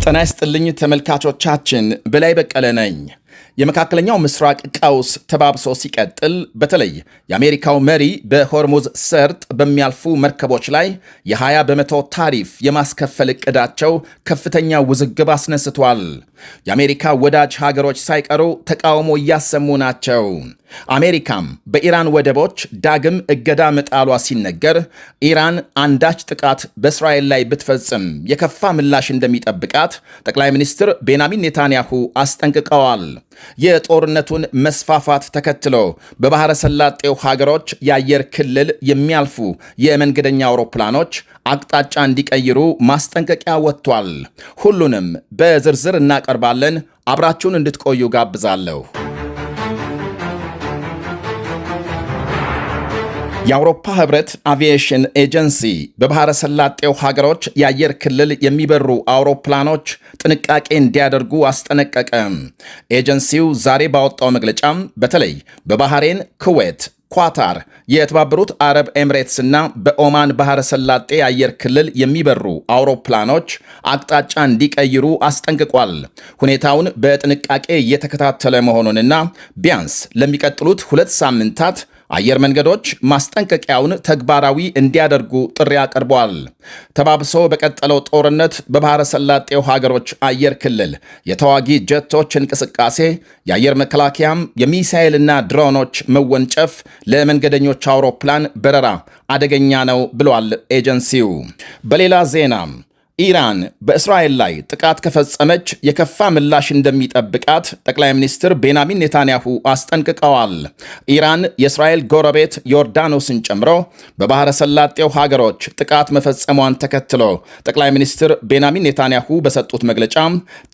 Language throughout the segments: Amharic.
ጤና ይስጥልኝ ተመልካቾቻችን፣ በላይ በቀለ ነኝ። የመካከለኛው ምስራቅ ቀውስ ተባብሶ ሲቀጥል በተለይ የአሜሪካው መሪ በሆርሙዝ ሰርጥ በሚያልፉ መርከቦች ላይ የ20 በመቶ ታሪፍ የማስከፈል ዕቅዳቸው ከፍተኛ ውዝግብ አስነስቷል። የአሜሪካ ወዳጅ ሀገሮች ሳይቀሩ ተቃውሞ እያሰሙ ናቸው። አሜሪካም በኢራን ወደቦች ዳግም እገዳ መጣሏ ሲነገር ኢራን አንዳች ጥቃት በእስራኤል ላይ ብትፈጽም የከፋ ምላሽ እንደሚጠብቃት ጠቅላይ ሚኒስትር ቤንያሚን ኔታንያሁ አስጠንቅቀዋል። የጦርነቱን መስፋፋት ተከትሎ በባሕረ ሰላጤው ሀገሮች የአየር ክልል የሚያልፉ የመንገደኛ አውሮፕላኖች አቅጣጫ እንዲቀይሩ ማስጠንቀቂያ ወጥቷል። ሁሉንም በዝርዝር እናቀርባለን። አብራችሁን እንድትቆዩ ጋብዛለሁ። የአውሮፓ ህብረት አቪዬሽን ኤጀንሲ በባሕረ ሰላጤው ሀገሮች የአየር ክልል የሚበሩ አውሮፕላኖች ጥንቃቄ እንዲያደርጉ አስጠነቀቀ። ኤጀንሲው ዛሬ ባወጣው መግለጫም በተለይ በባህሬን፣ ኩዌት፣ ኳታር፣ የተባበሩት አረብ ኤምሬትስ እና በኦማን ባሕረ ሰላጤ የአየር ክልል የሚበሩ አውሮፕላኖች አቅጣጫ እንዲቀይሩ አስጠንቅቋል። ሁኔታውን በጥንቃቄ እየተከታተለ መሆኑንና ቢያንስ ለሚቀጥሉት 2 ሳምንታት አየር መንገዶች ማስጠንቀቂያውን ተግባራዊ እንዲያደርጉ ጥሪ አቅርበዋል። ተባብሶ በቀጠለው ጦርነት በባሕረ ሰላጤው ሀገሮች አየር ክልል የተዋጊ ጀቶች እንቅስቃሴ፣ የአየር መከላከያም የሚሳኤልና ድሮኖች መወንጨፍ ለመንገደኞች አውሮፕላን በረራ አደገኛ ነው ብሏል ኤጀንሲው። በሌላ ዜና ኢራን በእስራኤል ላይ ጥቃት ከፈጸመች የከፋ ምላሽ እንደሚጠብቃት ጠቅላይ ሚኒስትር ቤንያሚን ኔታንያሁ አስጠንቅቀዋል። ኢራን የእስራኤል ጎረቤት ዮርዳኖስን ጨምሮ በባሕረ ሰላጤው ሀገሮች ጥቃት መፈጸሟን ተከትሎ ጠቅላይ ሚኒስትር ቤንያሚን ኔታንያሁ በሰጡት መግለጫ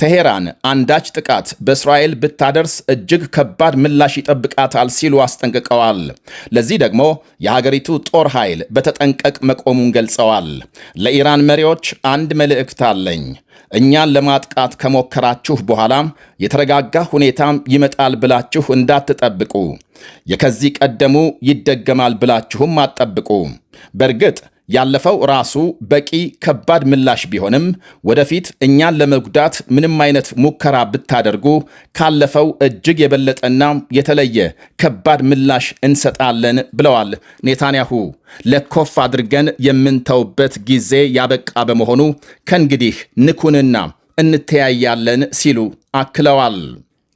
ቴሄራን አንዳች ጥቃት በእስራኤል ብታደርስ እጅግ ከባድ ምላሽ ይጠብቃታል ሲሉ አስጠንቅቀዋል። ለዚህ ደግሞ የሀገሪቱ ጦር ኃይል በተጠንቀቅ መቆሙን ገልጸዋል። ለኢራን መሪዎች አንድ መልእክት አለኝ። እኛን ለማጥቃት ከሞከራችሁ በኋላ የተረጋጋ ሁኔታም ይመጣል ብላችሁ እንዳትጠብቁ። የከዚህ ቀደሙ ይደገማል ብላችሁም አትጠብቁ። በእርግጥ ያለፈው ራሱ በቂ ከባድ ምላሽ ቢሆንም ወደፊት እኛን ለመጉዳት ምንም አይነት ሙከራ ብታደርጉ ካለፈው እጅግ የበለጠና የተለየ ከባድ ምላሽ እንሰጣለን ብለዋል ኔታንያሁ። ለኮፍ አድርገን የምንተውበት ጊዜ ያበቃ በመሆኑ ከእንግዲህ ንኩንና እንተያያለን ሲሉ አክለዋል።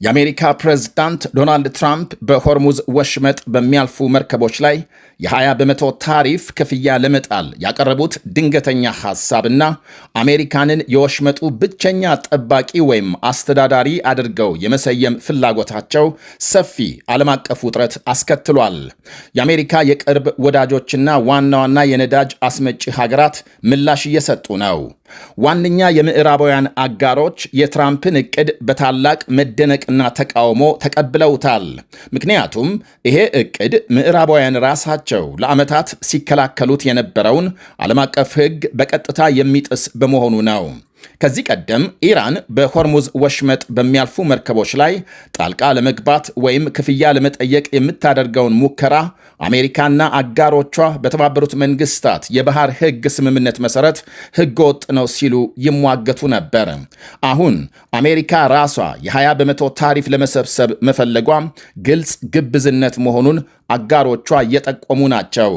የአሜሪካ ፕሬዝዳንት ዶናልድ ትራምፕ በሆርሙዝ ወሽመጥ በሚያልፉ መርከቦች ላይ የ20 በመቶ ታሪፍ ክፍያ ለመጣል ያቀረቡት ድንገተኛ ሐሳብና አሜሪካንን የወሽመጡ ብቸኛ ጠባቂ ወይም አስተዳዳሪ አድርገው የመሰየም ፍላጎታቸው ሰፊ ዓለም አቀፍ ውጥረት አስከትሏል። የአሜሪካ የቅርብ ወዳጆችና ዋና ዋና የነዳጅ አስመጪ ሀገራት ምላሽ እየሰጡ ነው። ዋነኛ የምዕራባውያን አጋሮች የትራምፕን ዕቅድ በታላቅ መደነቅና ተቃውሞ ተቀብለውታል። ምክንያቱም ይሄ ዕቅድ ምዕራባውያን ራሳቸው ለዓመታት ሲከላከሉት የነበረውን ዓለም አቀፍ ሕግ በቀጥታ የሚጥስ በመሆኑ ነው። ከዚህ ቀደም ኢራን በሆርሙዝ ወሽመጥ በሚያልፉ መርከቦች ላይ ጣልቃ ለመግባት ወይም ክፍያ ለመጠየቅ የምታደርገውን ሙከራ አሜሪካና አጋሮቿ በተባበሩት መንግስታት የባህር ሕግ ስምምነት መሰረት ሕገወጥ ነው ሲሉ ይሟገቱ ነበር። አሁን አሜሪካ ራሷ የ20 በመቶ ታሪፍ ለመሰብሰብ መፈለጓ ግልጽ ግብዝነት መሆኑን አጋሮቿ እየጠቆሙ ናቸው።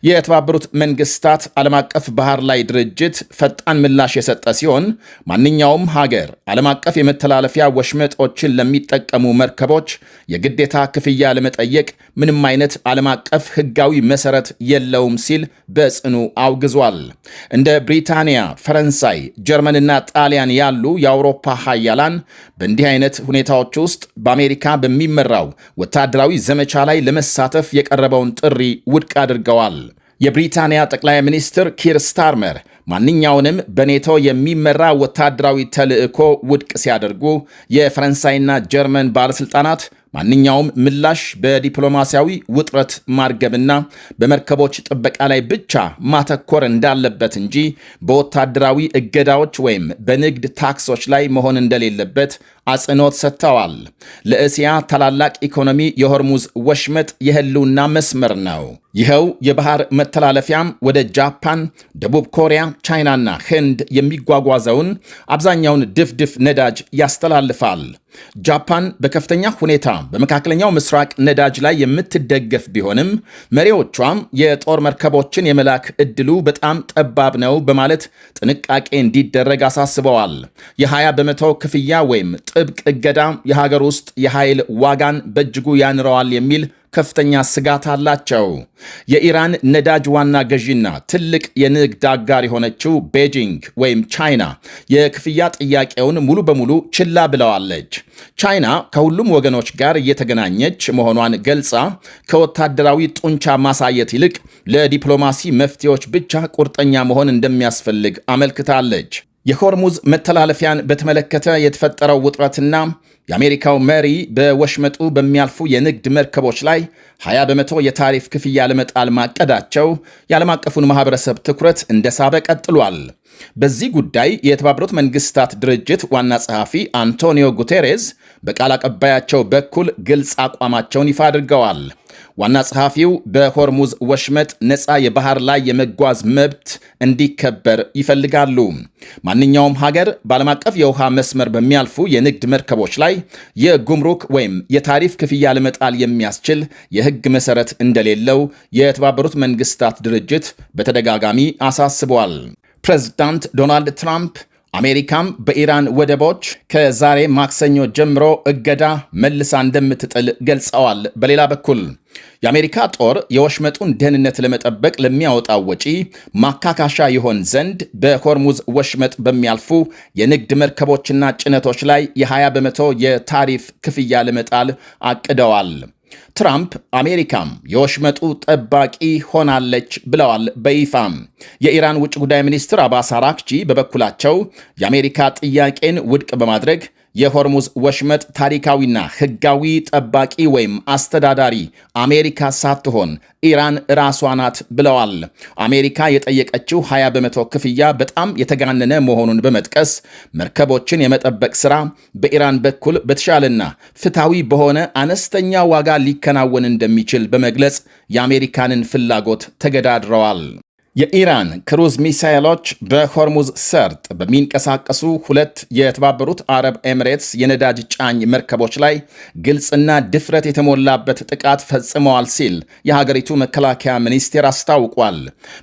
የተባበሩት መንግስታት ዓለም አቀፍ ባህር ላይ ድርጅት ፈጣን ምላሽ የሰጠ ሲሆን ማንኛውም ሀገር ዓለም አቀፍ የመተላለፊያ ወሽመጦችን ለሚጠቀሙ መርከቦች የግዴታ ክፍያ ለመጠየቅ ምንም አይነት ዓለም አቀፍ ሕጋዊ መሰረት የለውም ሲል በጽኑ አውግዟል። እንደ ብሪታንያ፣ ፈረንሳይ፣ ጀርመንና ጣሊያን ያሉ የአውሮፓ ሀያላን በእንዲህ አይነት ሁኔታዎች ውስጥ በአሜሪካ በሚመራው ወታደራዊ ዘመቻ ላይ ለመሳተፍ የቀረበውን ጥሪ ውድቅ አድርገዋል። የብሪታንያ ጠቅላይ ሚኒስትር ኪር ስታርመር ማንኛውንም በኔቶ የሚመራ ወታደራዊ ተልዕኮ ውድቅ ሲያደርጉ፣ የፈረንሳይና ጀርመን ባለሥልጣናት ማንኛውም ምላሽ በዲፕሎማሲያዊ ውጥረት ማርገብና በመርከቦች ጥበቃ ላይ ብቻ ማተኮር እንዳለበት እንጂ በወታደራዊ እገዳዎች ወይም በንግድ ታክሶች ላይ መሆን እንደሌለበት አጽንኦት ሰጥተዋል። ለእስያ ታላላቅ ኢኮኖሚ የሆርሙዝ ወሽመጥ የህልውና መስመር ነው። ይኸው የባህር መተላለፊያም ወደ ጃፓን፣ ደቡብ ኮሪያ፣ ቻይናና ህንድ የሚጓጓዘውን አብዛኛውን ድፍድፍ ነዳጅ ያስተላልፋል። ጃፓን በከፍተኛ ሁኔታ በመካከለኛው ምስራቅ ነዳጅ ላይ የምትደገፍ ቢሆንም መሪዎቿም የጦር መርከቦችን የመላክ ዕድሉ በጣም ጠባብ ነው በማለት ጥንቃቄ እንዲደረግ አሳስበዋል። የ20 በመቶ ክፍያ ወይም ጥብቅ እገዳ የሀገር ውስጥ የኃይል ዋጋን በእጅጉ ያንረዋል የሚል ከፍተኛ ስጋት አላቸው። የኢራን ነዳጅ ዋና ገዢና ትልቅ የንግድ አጋር የሆነችው ቤጂንግ ወይም ቻይና የክፍያ ጥያቄውን ሙሉ በሙሉ ችላ ብለዋለች። ቻይና ከሁሉም ወገኖች ጋር እየተገናኘች መሆኗን ገልጻ ከወታደራዊ ጡንቻ ማሳየት ይልቅ ለዲፕሎማሲ መፍትሄዎች ብቻ ቁርጠኛ መሆን እንደሚያስፈልግ አመልክታለች። የሆርሙዝ መተላለፊያን በተመለከተ የተፈጠረው ውጥረትና የአሜሪካው መሪ በወሽመጡ በሚያልፉ የንግድ መርከቦች ላይ 20 በመቶ የታሪፍ ክፍያ ለመጣል ማቀዳቸው የዓለም አቀፉን ማህበረሰብ ትኩረት እንደሳበ ቀጥሏል። በዚህ ጉዳይ የተባበሩት መንግስታት ድርጅት ዋና ጸሐፊ አንቶኒዮ ጉቴሬዝ በቃል አቀባያቸው በኩል ግልጽ አቋማቸውን ይፋ አድርገዋል። ዋና ጸሐፊው በሆርሙዝ ወሽመጥ ነፃ የባህር ላይ የመጓዝ መብት እንዲከበር ይፈልጋሉ። ማንኛውም ሀገር በዓለም አቀፍ የውሃ መስመር በሚያልፉ የንግድ መርከቦች ላይ የጉምሩክ ወይም የታሪፍ ክፍያ ለመጣል የሚያስችል የሕግ መሰረት እንደሌለው የተባበሩት መንግስታት ድርጅት በተደጋጋሚ አሳስበዋል። ፕሬዝዳንት ዶናልድ ትራምፕ አሜሪካም በኢራን ወደቦች ከዛሬ ማክሰኞ ጀምሮ እገዳ መልሳ እንደምትጥል ገልጸዋል። በሌላ በኩል የአሜሪካ ጦር የወሽመጡን ደህንነት ለመጠበቅ ለሚያወጣው ወጪ ማካካሻ ይሆን ዘንድ በሆርሙዝ ወሽመጥ በሚያልፉ የንግድ መርከቦችና ጭነቶች ላይ የ20 በመቶ የታሪፍ ክፍያ ለመጣል አቅደዋል። ትራምፕ አሜሪካም የወሽመጡ ጠባቂ ሆናለች ብለዋል በይፋም። የኢራን ውጭ ጉዳይ ሚኒስትር አባስ አራክቺ በበኩላቸው የአሜሪካ ጥያቄን ውድቅ በማድረግ የሆርሙዝ ወሽመጥ ታሪካዊና ሕጋዊ ጠባቂ ወይም አስተዳዳሪ አሜሪካ ሳትሆን ኢራን ራሷ ናት ብለዋል። አሜሪካ የጠየቀችው 20 በመቶ ክፍያ በጣም የተጋነነ መሆኑን በመጥቀስ መርከቦችን የመጠበቅ ሥራ በኢራን በኩል በተሻለና ፍትሐዊ በሆነ አነስተኛ ዋጋ ሊከናወን እንደሚችል በመግለጽ የአሜሪካንን ፍላጎት ተገዳድረዋል። የኢራን ክሩዝ ሚሳይሎች በሆርሙዝ ሰርጥ በሚንቀሳቀሱ ሁለት የተባበሩት አረብ ኤሚሬትስ የነዳጅ ጫኝ መርከቦች ላይ ግልጽና ድፍረት የተሞላበት ጥቃት ፈጽመዋል ሲል የሀገሪቱ መከላከያ ሚኒስቴር አስታውቋል።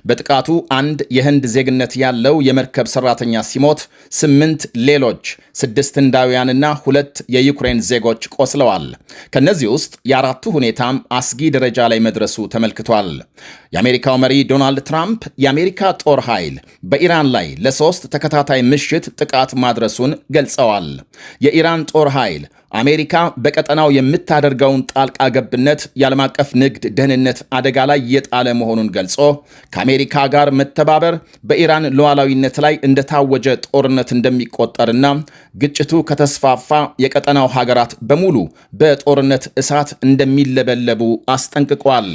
በጥቃቱ አንድ የህንድ ዜግነት ያለው የመርከብ ሰራተኛ ሲሞት 8 ሌሎች 6 ህንዳውያንና 2 የዩክሬን ዜጎች ቆስለዋል። ከነዚህ ውስጥ የአራቱ ሁኔታም አስጊ ደረጃ ላይ መድረሱ ተመልክቷል። የአሜሪካው መሪ ዶናልድ ትራምፕ የአሜሪካ ጦር ኃይል በኢራን ላይ ለ3 ተከታታይ ምሽት ጥቃት ማድረሱን ገልጸዋል። የኢራን ጦር ኃይል አሜሪካ በቀጠናው የምታደርገውን ጣልቃ ገብነት የዓለም አቀፍ ንግድ ደህንነት አደጋ ላይ የጣለ መሆኑን ገልጾ ከአሜሪካ ጋር መተባበር በኢራን ሉዓላዊነት ላይ እንደታወጀ ጦርነት እንደሚቆጠርና ግጭቱ ከተስፋፋ የቀጠናው ሀገራት በሙሉ በጦርነት እሳት እንደሚለበለቡ አስጠንቅቋል።